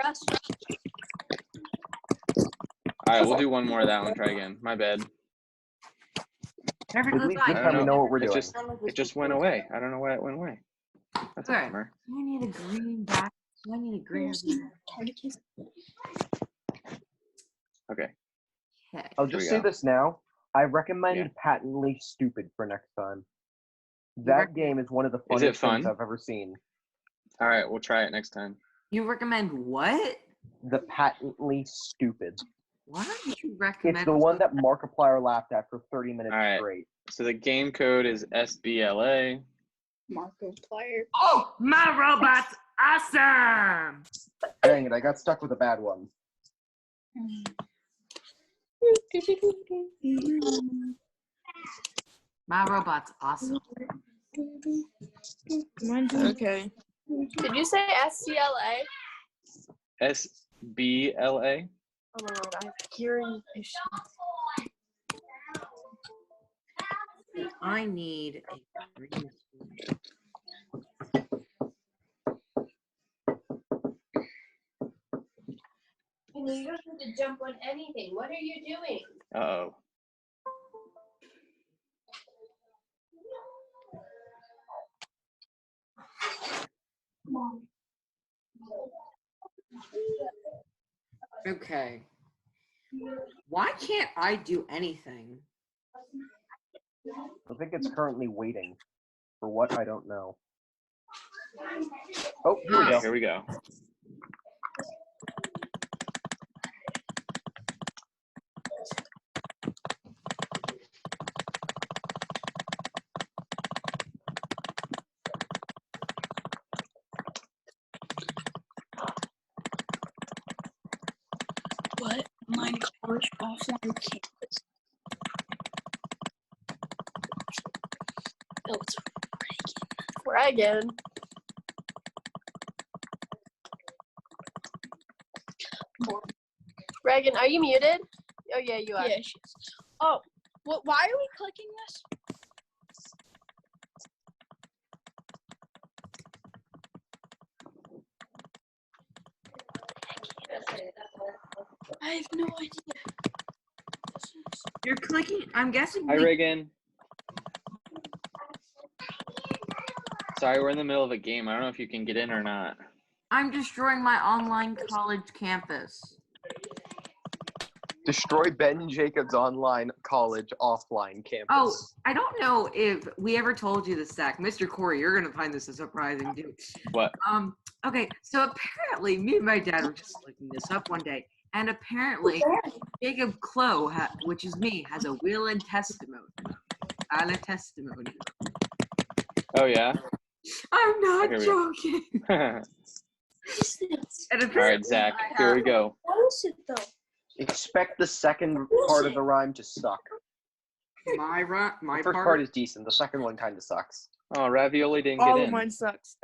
rest. All right, we'll do one more of that one. Try again. My bad. At least this I time don't we know. know what we're It doing. it just went away. I don't know why it went away. That's a Okay. bummer. Do I need a green back? Do I need a green? Okay. Okay. I'll Here we just say go. this now. I recommend Yeah. Patently Stupid for next time. You That recommend- game is one of the Is it funniest things fun? I've ever seen. All right, we'll try it next time. You recommend what? The Patently Stupid. Why don't you recommend? It's the one that Markiplier laughed at for 30 minutes All right. straight. So the game code is SBLA. Markiplier. Oh, my robot's awesome! Dang it, I got stuck with a bad one. My robot's awesome. Okay. Did you say SCLA? SBLA. Oh my god, I have hearing issues. I need a green spoon. You don't have to jump on anything. What are you doing? Uh-oh. Okay. Why can't I do anything? I think it's currently waiting. For what, I don't know. Oh, here we Okay, go. here we go. What? My college offline campus. Oh, it's Reagan. Reagan, are you muted? Oh yeah, you are. Yeah, she is. Oh, what? Why are we clicking this? I have no idea. You're clicking. I'm guessing. Hi, Reagan. Sorry, we're in the middle of a game. I don't know if you can get in or not. I'm destroying my online college campus. Destroy Ben Jacobs' online college offline campus. Oh, I don't know if we ever told you this, Zach. Mr. Corey, you're gonna find this surprising too. What? Okay, so apparently me and my dad were just looking this up one day, and apparently Jacob Clow, which is me, has a will and testimony. And a testimony. Oh, yeah? I'm not Here we go. joking. All And right, apparently Zach, I here have- we go. What is it though? Expect the second part of the rhyme to suck. My The first part is decent. The second one kind of sucks. Oh, Ravioli didn't All get of in. mine sucks.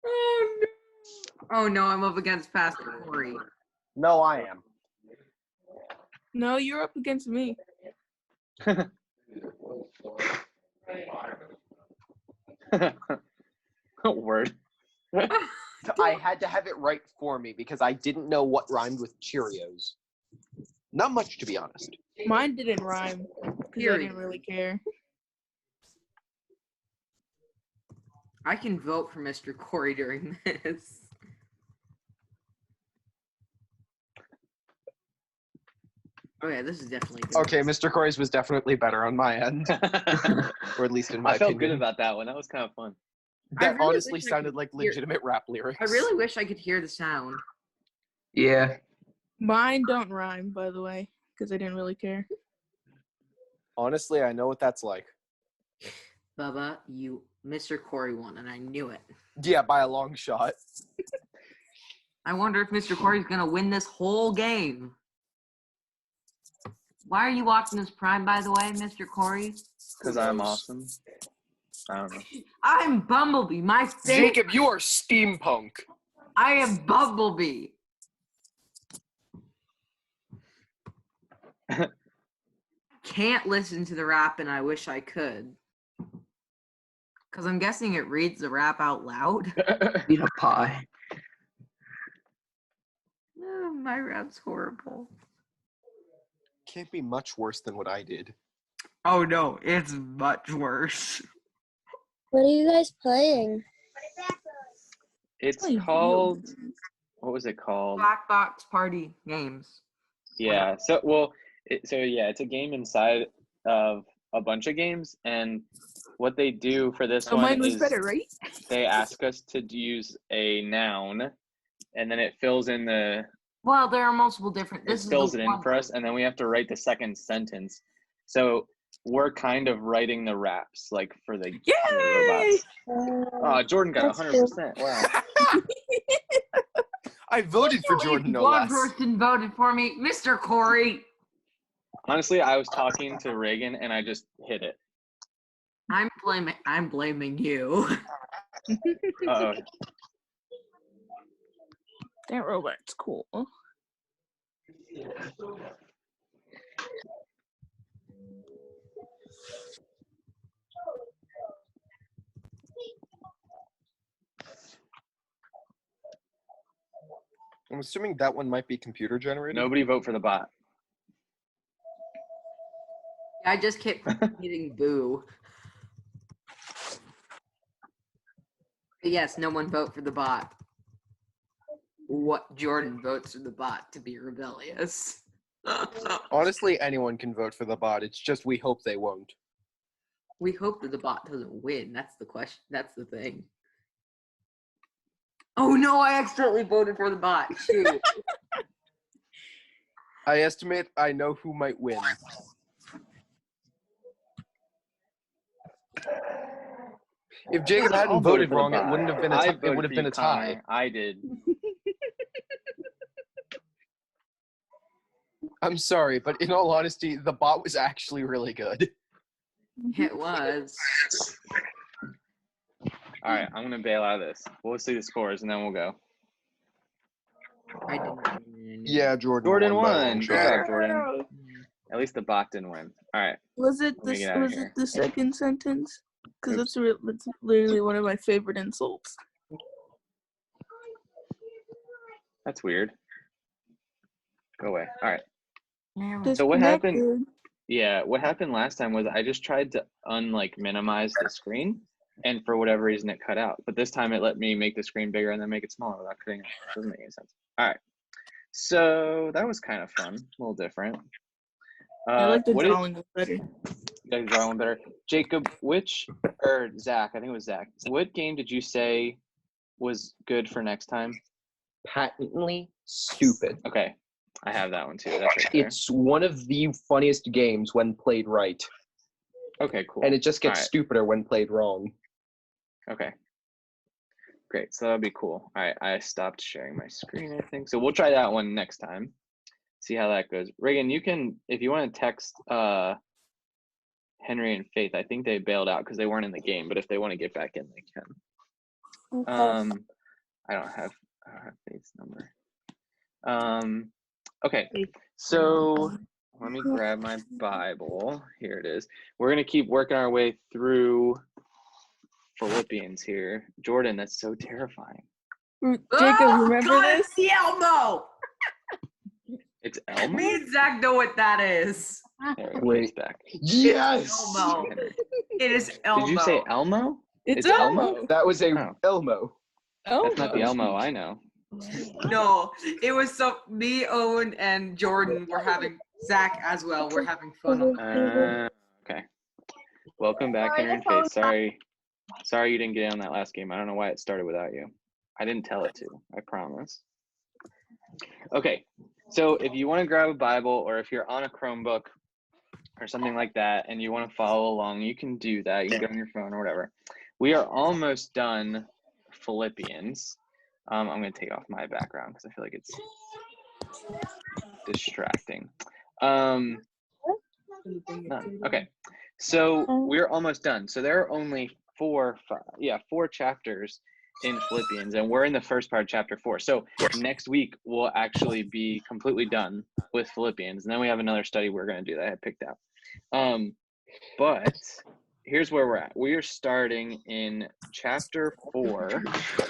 Oh no! Oh no! I'm up against Pastor Corey. No, I am. No, you're up against me. Word. I had to have it right for me because I didn't know what rhymed with Cheerios. Not much, to be honest. Mine didn't rhyme because I Period. didn't really care. I can vote for Mr. Corey during this. Oh yeah, this is definitely good. Okay, Mr. Corey's was definitely better on my end, or at least in my I felt opinion. good about that one. That was kind of fun. I That really honestly wish I sounded could like hear- legitimate rap lyrics. I really wish I could hear the sound. Yeah. Mine don't rhyme, by the way, because I didn't really care. Honestly, I know what that's like. Bubba, Mr. Corey won, and I knew it. Yeah, by a long shot. I wonder if Mr. Corey's gonna win this whole game. Why are you watching this Prime, by the way, Mr. Corey? Because I'm awesome. I don't know. I'm Bumblebee. My favorite. Jacob, you are steampunk. I am Bumblebee. Can't listen to the rap, and I wish I could. Because I'm guessing it reads the rap out loud. Eat a pie. my rap's horrible. Can't be much worse than what I did. Oh no, it's much worse. What are you guys playing? It's Playing video called. games. What was it called? Black Box Party Games. Yeah. So it's a game inside of a bunch of games, and what they do for this So one mine was is better, right? they ask us to use a noun, and then it fills in Well, there are multiple different. This it is fills the it in one for us, and then we have to write the second sentence. So we're kind of writing the raps like for the Yay! robots. Oh, Jordan got That's 100%. Wow. I voted for Jordan, no One less. person voted for me, Mr. Corey. Honestly, I was talking to Reagan and I just hit it. I'm blaming you. Uh-oh. That robot's cool. I'm assuming that one might be computer generated. Nobody vote for the bot. I just kept hitting boo. But yes, no one vote for the bot. What Jordan votes for the bot to be rebellious. Honestly, anyone can vote for the bot. It's just we hope they won't. We hope that the bot doesn't win. That's the question. That's the thing. Oh no, I accidentally voted for the bot. Shoot. I estimate I know who might win. If Jacob I'll hadn't vote voted for the wrong, it bot. wouldn't have been I a voted it would have for been you, a tie. Connor. I did. I'm sorry, but in all honesty, the bot was actually really good. It was. All right, I'm gonna bail out of this. We'll see the scores and then we'll go. I didn't. Yeah, Jordan. Jordan won by a long won. Good shot. job, Jordan. At least the bot didn't win. All right. Was it Let me get out of here. the second sentence? Because Oops. that's literally one of my favorite insults. That's weird. Go away. All right. Yeah, So what happened? Disconnected. Yeah, what happened last time was I just tried to minimize the screen, and for whatever reason it cut out. But this time it let me make the screen bigger and then make it smaller without cutting it. Doesn't make any sense. All right. So that was kind of fun, a little different. I like the what drawing better. You like the drawing better? Jacob, Zach, I think it was Zach. What game did you say was good for next time? Patently stupid. Okay, I have that one too. That's right there. It's one of the funniest games when played right, Okay, cool. and it just gets Alright. stupider when played wrong. Okay. Great. So that'll be cool. All right. I stopped sharing my screen, I think. So we'll try that one next time. See how that goes. Reagan, you can, if you want to text Henry and Faith, I think they bailed out because they weren't in the game, but if they want to get back in, they can. Okay. I don't have Faith's number. Okay. So let me grab my Bible. Here it is. We're going to keep working our way through Philippians here. Jordan, that's so terrifying. Jacob, remember God, this? it's the Elmo. It's Elmo? Me and Zach know what that is. There we go. Wait. He's back. Yes! Elmo. Henry. It is Elmo. Did you say Elmo? It's It's Elmo. That was a Oh. Elmo. That's not the Elmo I know. No, it was so me, Owen, and Jordan were having Zach as well. We're having fun. On Okay. Welcome back, Henry and Faith. Sorry you didn't get in on that last game. I don't know why it started without you. I didn't tell it to. I promise. Okay. So if you want to grab a Bible, or if you're on a Chromebook or something like that, and you want to follow along, you can do that. You can go on your phone or whatever. We are almost done Philippians. I'm going to take off my background because I feel like it's distracting. None. Okay. So we're almost done. So there are only four chapters in Philippians, and we're in the first part of chapter 4. So next week we'll actually be completely done with Philippians, and then we have another study we're going to do that I had picked out. But here's where we're at. We are starting in chapter 4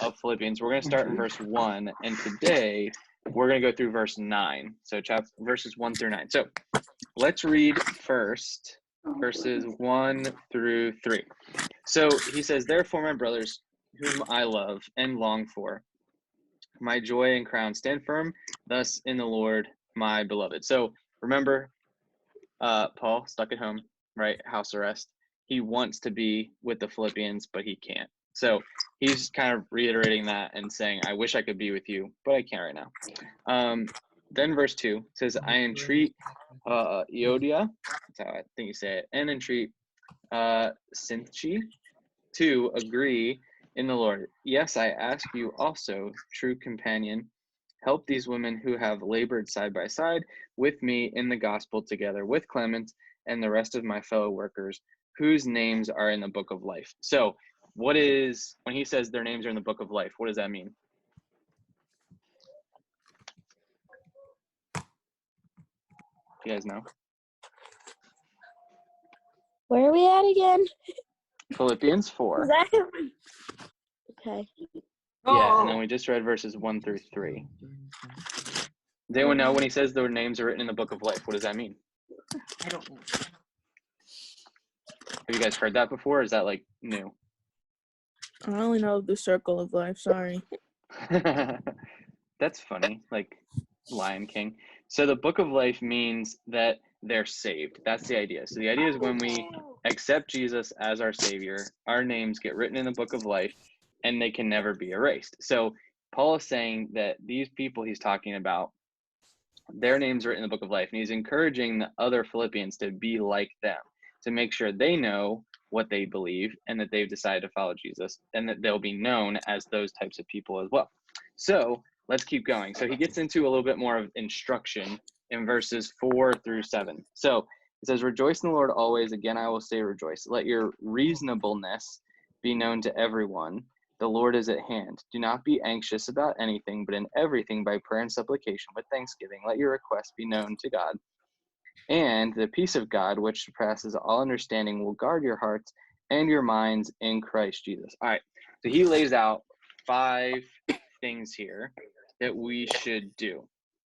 of Philippians. We're going to start in verse 1, and today we're going to go through verse 9. So verses 1 through 9. So let's read first verses 1 through 3. So he says, therefore, my brothers, whom I love and long for, my joy and crown, stand firm thus in the Lord, my beloved. So remember, Paul stuck at home, right? House arrest. He wants to be with the Philippians, but he can't. So he's kind of reiterating that and saying, I wish I could be with you, but I can't right now. Then verse 2 says, I entreat Euodia, that's how I think you say it, and entreat Syntyche to agree in the Lord. Yes, I ask you also, true companion, help these women who have labored side by side with me in the gospel, together with Clement and the rest of my fellow workers, whose names are in the book of life. So when he says their names are in the book of life, what does that mean? You guys know? Where are we at again? Philippians 4. Is that okay? Yeah, and then we just read verses 1 through 3. Does anyone know when he says their names are written in the book of life, what does that mean? I don't know. Have you guys heard that before, or is that like new? I only know the circle of life. Sorry. That's funny, like Lion King. So the book of life means that they're saved. That's the idea. So the idea is when we accept Jesus as our Savior, our names get written in the book of life and they can never be erased. So Paul is saying that these people he's talking about, their names are written in the book of life, and he's encouraging the other Philippians to be like them, to make sure they know what they believe and that they've decided to follow Jesus, and that they'll be known as those types of people as well. So let's keep going. So he gets into a little bit more of instruction in verses 4 through 7. So it says, rejoice in the Lord always. Again, I will say rejoice. Let your reasonableness be known to everyone. The Lord is at hand. Do not be anxious about anything, but in everything by prayer and supplication with thanksgiving, let your requests be known to God. And the peace of God, which surpasses all understanding, will guard your hearts and your minds in Christ Jesus. All right. So he lays out 5 things here that we should do.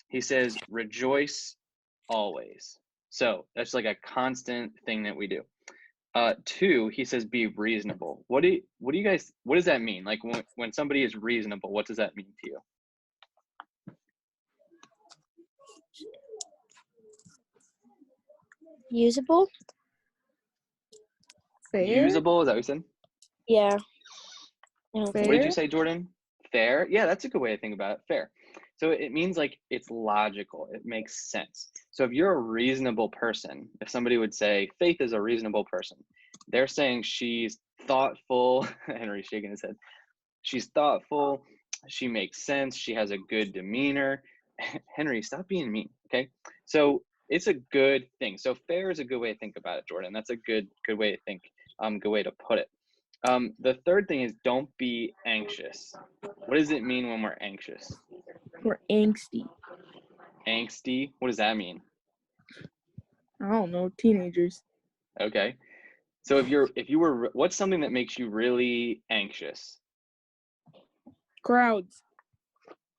He says, rejoice always. So that's like a constant thing that we do. 2, he says, be reasonable. What does that mean? Like when somebody is reasonable, what does that mean to you? Usable? Fair? Usable, is that what you said? Yeah. I don't Fair? What did you say, Jordan? Fair? Yeah, that's a good way to think about it. Fair. So it means like it's logical. It makes sense. So if you're a reasonable person, if somebody would say Faith is a reasonable person, they're saying she's thoughtful. Henry's shaking his head. She's thoughtful. She makes sense. She has a good demeanor. Henry, stop being mean. Okay. So it's a good thing. So fair is a good way to think about it, Jordan. That's a good way to think. Good way to put it. The third thing is don't be anxious. What does it mean when we're anxious? We're angsty. Angsty? What does that mean? I don't know. Teenagers. Okay. So if you were, what's something that makes you really anxious? Crowds.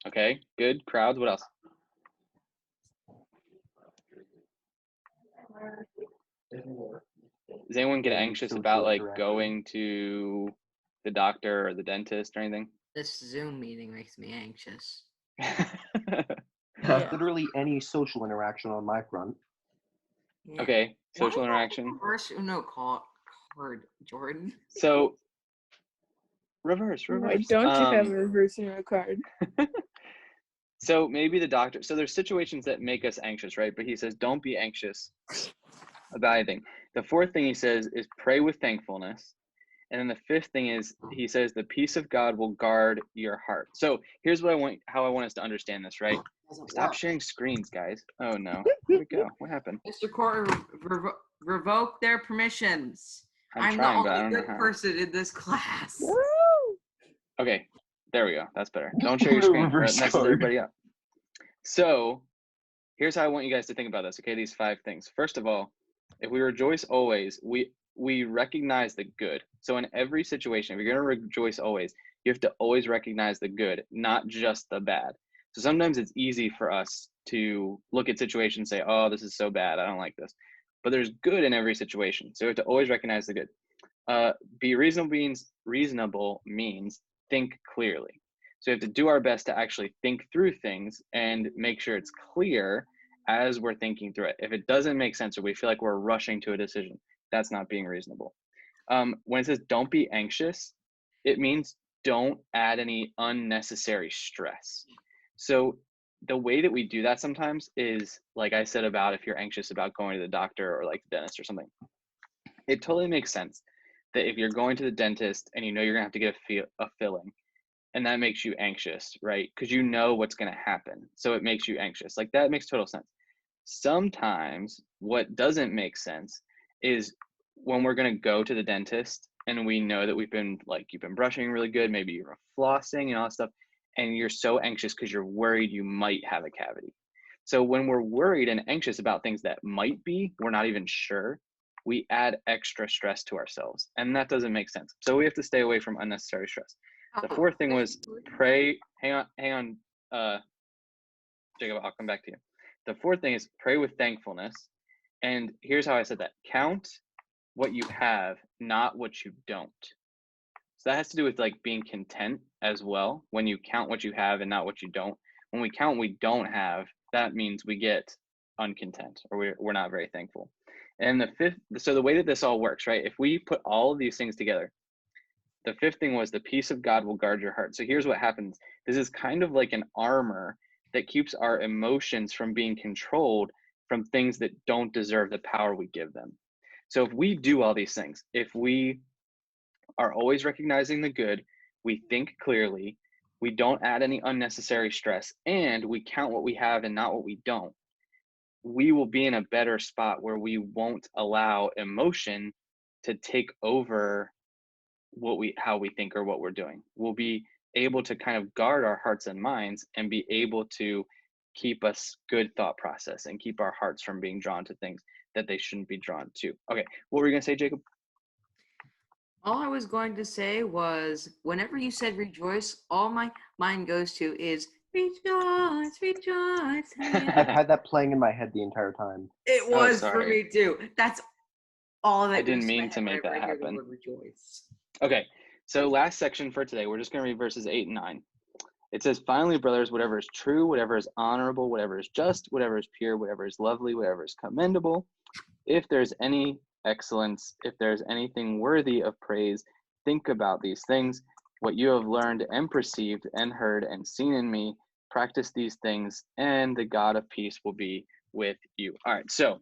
Okay, good. Crowds. What else? Does anyone get anxious about like going to the doctor or the dentist or anything? This Zoom meeting makes me anxious. Yeah. Literally any social interaction on my front. Yeah. Okay, social Why interaction. reverse Uno card, Jordan? So reverse. Why don't you have a reverse Uno card? So maybe the doctor. So there's situations that make us anxious, right? But he says, don't be anxious about anything. The fourth thing he says is pray with thankfulness. And then the fifth thing is he says the peace of God will guard your heart. So here's how I want us to understand this, right? Stop sharing screens, guys. Oh no. Here we go. What happened? Mr. Court, revoke their permissions. I'm the trying, but I only don't know good how. person in this class. Okay, there we go. That's better. Don't share your screen. That messes everybody up. So here's how I want you guys to think about this, okay? These 5 things. First of all, if we rejoice always, we recognize the good. So in every situation, if you're going to rejoice always, you have to always recognize the good, not just the bad. So sometimes it's easy for us to look at situations and say, oh, this is so bad, I don't like this. But there's good in every situation. So we have to always recognize the good. Be reasonable means think clearly. So we have to do our best to actually think through things and make sure it's clear as we're thinking through it. If it doesn't make sense or we feel like we're rushing to a decision, that's not being reasonable. When it says don't be anxious, it means don't add any unnecessary stress. So the way that we do that sometimes is, like I said about if you're anxious about going to the doctor or like the dentist or something, it totally makes sense that if you're going to the dentist and you know you're gonna have to get a filling, and that makes you anxious, right? Because you know what's gonna happen, so it makes you anxious. Like that makes total sense. Sometimes what doesn't make sense is when we're gonna go to the dentist and we know that you've been brushing really good, maybe you're flossing and all that stuff, and you're so anxious because you're worried you might have a cavity. So when we're worried and anxious about things that might be, we're not even sure, we add extra stress to ourselves, and that doesn't make sense. So we have to stay away from unnecessary stress. The fourth thing was pray. Hang on, Jacob, I'll come back to you. The fourth thing is pray with thankfulness. And here's how I said that. Count what you have, not what you don't. So that has to do with like being content as well. When you count what you have and not what you don't. When we count what we don't have, that means we get uncontent or we're not very thankful. And the fifth, so the way that this all works, right? If we put all of these things together, the fifth thing was the peace of God will guard your heart. So here's what happens. This is kind of like an armor that keeps our emotions from being controlled from things that don't deserve the power we give them. So if we do all these things, if we are always recognizing the good, we think clearly, we don't add any unnecessary stress, and we count what we have and not what we don't, we will be in a better spot where we won't allow emotion to take over how we think or what we're doing. We'll be able to kind of guard our hearts and minds and be able to keep us good thought process and keep our hearts from being drawn to things that they shouldn't be drawn to. Okay, what were you gonna say, Jacob? All I was going to say was, whenever you said rejoice, all my mind goes to is rejoice, rejoice. I've had that playing in my head the entire time. It Oh, was for sorry. me too. That's all that I didn't goes to my mean to head make whenever that I hear the happen. word rejoice. Okay, so last section for today, we're just going to read verses 8 and 9. It says, finally, brothers, whatever is true, whatever is honorable, whatever is just, whatever is pure, whatever is lovely, whatever is commendable, if there's any excellence, if there's anything worthy of praise, think about these things. What you have learned and perceived and heard and seen in me, practice these things, and the God of peace will be with you. All right, so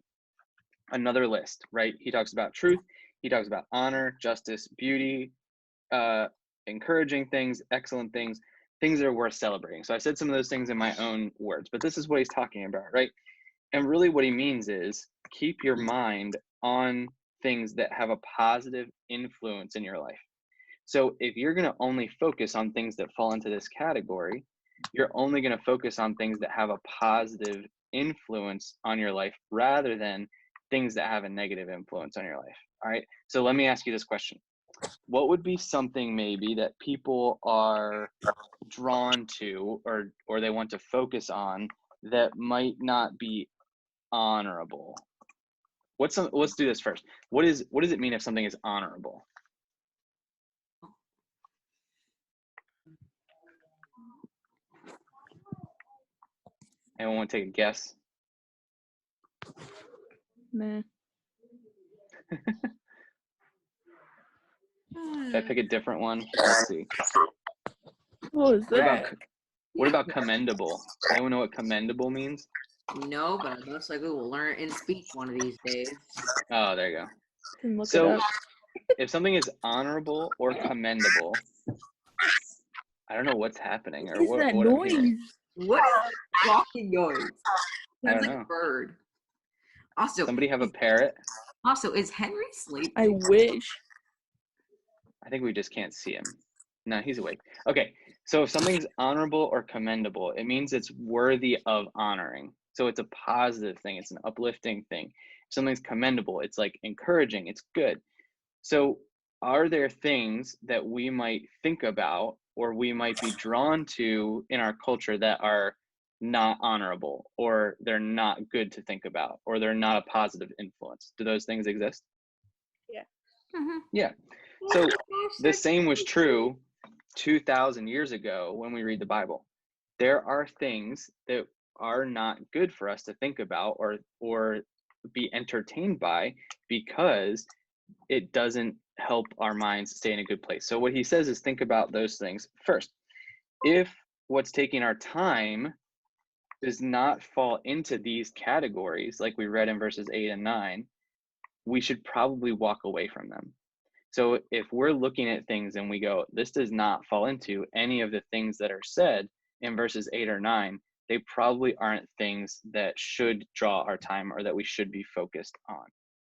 another list, right? He talks about truth. He talks about honor, justice, beauty, encouraging things, excellent things, things that are worth celebrating. So I said some of those things in my own words, but this is what he's talking about, right? And really what he means is keep your mind on things that have a positive influence in your life. So if you're going to only focus on things that fall into this category, you're only going to focus on things that have a positive influence on your life rather than things that have a negative influence on your life. All right. So let me ask you this question. What would be something maybe that people are drawn to or they want to focus on that might not be honorable? Let's do this first. What does it mean if something is honorable? Anyone want to take a guess? Nah. Should I pick a different one? Let's see. What was that? What about commendable? Anyone know what commendable means? No, but I most likely will learn it in speech one of these days. Oh, there you go. Can look it So up. if something is honorable or commendable, I don't know what's happening or What is that what I'm hearing. noise? What is that walking noise? I Sounds don't like know. a bird. Also, Somebody have a parrot? is Henry sleeping? I wish. I think we just can't see him. No, he's awake. Okay, so if something's honorable or commendable, it means it's worthy of honoring. So it's a positive thing. It's an uplifting thing. If something's commendable, it's like encouraging. It's good. So are there things that we might think about or we might be drawn to in our culture that are not honorable, or they're not good to think about, or they're not a positive influence. Do those things exist? Mhm. Yeah. So the same was true 2,000 years ago when we read the Bible. There are things that are not good for us to think about or be entertained by, because it doesn't help our minds stay in a good place. So what he says is think about those things first. If what's taking our time does not fall into these categories, like we read in verses 8 and 9, we should probably walk away from them. So if we're looking at things and we go, this does not fall into any of the things that are said in verses 8 or 9, they probably aren't things that should draw our time or that we should be focused on.